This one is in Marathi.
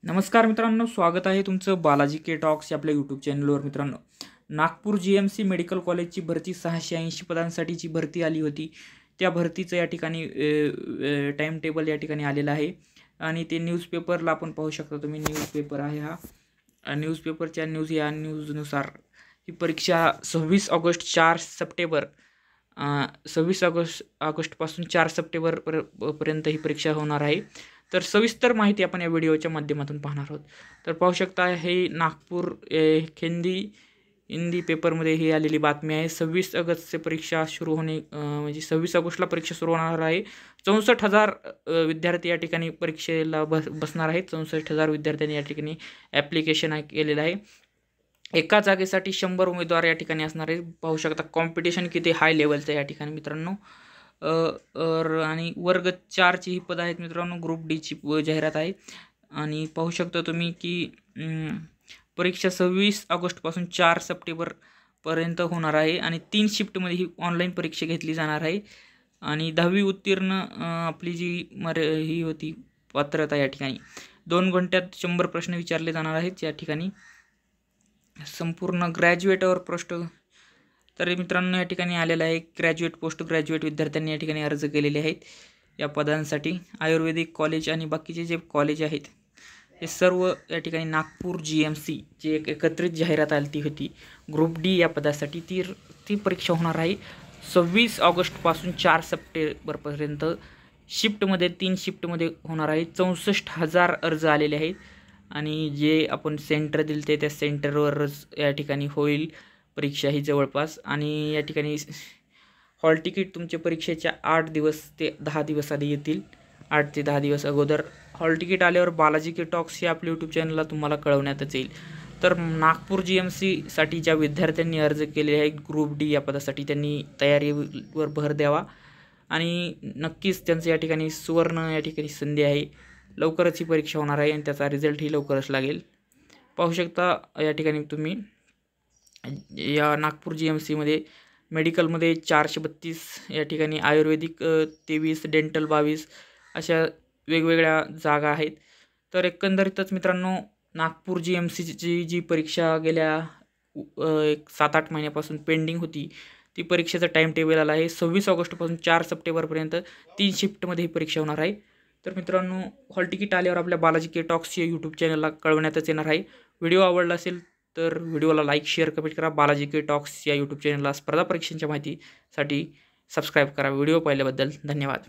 नमस्कार मित्रांनो, स्वागत आहे तुमचं बालाजी के टॉक्स या आपल्या यूट्यूब चॅनलवर. मित्रांनो, नागपूर GMC मेडिकल कॉलेजची भरती 680 पदांसाठीची भरती आली होती. त्या भरतीचं या ठिकाणी टाईम टेबल या ठिकाणी आलेलं आहे आणि ते न्यूजपेपरला आपण पाहू शकता. तुम्ही न्यूजपेपर आहे हा न्यूजपेपरच्या या न्यूजनुसार ही परीक्षा 26 ऑगस्ट 4 सप्टेंबर 26 ऑगस्टपासून 4 सप्टेंबर पर्यंत ही परीक्षा होणार आहे. तर सविस्तर माहिती आपण या व्हिडिओच्या माध्यमातून पाहणार आहोत. तर पाहू शकता, हे नागपूर हिंदी पेपरमध्ये ही आलेली बातमी आहे. 26 ऑगस्टचे परीक्षा सुरू होणे म्हणजे 26 ऑगस्टला परीक्षा सुरू होणार आहे. 64,000 विद्यार्थी या ठिकाणी परीक्षेला बसणार आहेत. 64,000 विद्यार्थ्यांनी या ठिकाणी ॲप्लिकेशन केलेलं आहे. एका जागेसाठी 100 उमेदवार या ठिकाणी असणार आहे. पाहू शकता कॉम्पिटिशन किती हाय लेवलचं या ठिकाणी मित्रांनो. आणि वर्ग 4ची ही पदं आहेत मित्रांनो. ग्रुप डीची जाहिरात आहे आणि पाहू शकता तुम्ही की परीक्षा 26 ऑगस्टपासून 4 सप्टेंबरपर्यंत होणार आहे आणि 3 शिफ्टमध्ये ही ऑनलाईन परीक्षा घेतली जाणार आहे. आणि 10वी उत्तीर्ण आपली जी ही होती पात्रता या ठिकाणी 2 घंट्यात 100 प्रश्न विचारले जाणार आहेत या ठिकाणी. संपूर्ण ग्रॅज्युएटवर प्रश्न तर मित्रांनो या ठिकाणी आलेलं आहे. ग्रॅज्युएट, पोस्ट ग्रॅज्युएट विद्यार्थ्यांनी या ठिकाणी अर्ज केलेले आहेत या पदांसाठी. आयुर्वेदिक कॉलेज आणि बाकीचे जे कॉलेज आहेत हे सर्व या ठिकाणी नागपूर GMC जी एक एकत्रित जाहिरात आली होती ग्रुप D या पदासाठी, ती परीक्षा होणार आहे 26 ऑगस्टपासून 4 सप्टेंबरपर्यंत. शिफ्टमध्ये 3 शिफ्टमध्ये होणार आहे. 64,000 अर्ज आलेले आहेत आणि जे आपण सेंटर दिलं त्या सेंटरवरच या ठिकाणी होईल परीक्षा ही जवळपास. आणि या ठिकाणी हॉल तिकीट तुमच्या परीक्षेच्या 8 दिवस ते 10 दिवस आधी येतील. 8 ते 10 दिवस अगोदर हॉल तिकीट आल्यावर बालाजी के टॉक्स या आपल्या यूट्यूब चॅनलला तुम्हाला कळवण्यातच येईल. तर नागपूर GMC ज्या विद्यार्थ्यांनी अर्ज केले आहेत ग्रुप D या पदासाठी, त्यांनी तयारीवर भर द्यावा आणि नक्कीच त्यांचं या ठिकाणी सुवर्ण या ठिकाणी संधी आहे. लवकरच ही परीक्षा होणार आहे आणि त्याचा रिझल्टही लवकरच लागेल. पाहू शकता या ठिकाणी तुम्ही या नागपूर GMCमध्ये मेडिकलमध्ये 432 या ठिकाणी, आयुर्वेदिक 23, डेंटल 22 अशा वेगवेगळ्या जागा आहेत. तर एकंदरीतच मित्रांनो, नागपूर GMCची जी परीक्षा गेल्या 7-8 महिन्यापासून पेंडिंग होती, ती परीक्षेचं टाईम टेबल आलं आहे. 26 ऑगस्टपासून 4 सप्टेंबरपर्यंत 3 शिफ्टमध्ये ही परीक्षा होणार आहे. तर मित्रांनो, हॉल तिकीट आल्यावर आपल्या बालाजी के टॉक्स या यूट्यूब चॅनलला कळवण्यातच येणार आहे. व्हिडिओ आवडला असेल तर व्हिडिओला लाईक, शेअर, कमेंट करा. बालाजी के टॉक्स या यूट्यूब चॅनलला स्पर्धा परीक्षांच्या माहितीसाठी सबस्क्राईब करा. व्हिडिओ पाहिल्याबद्दल धन्यवाद.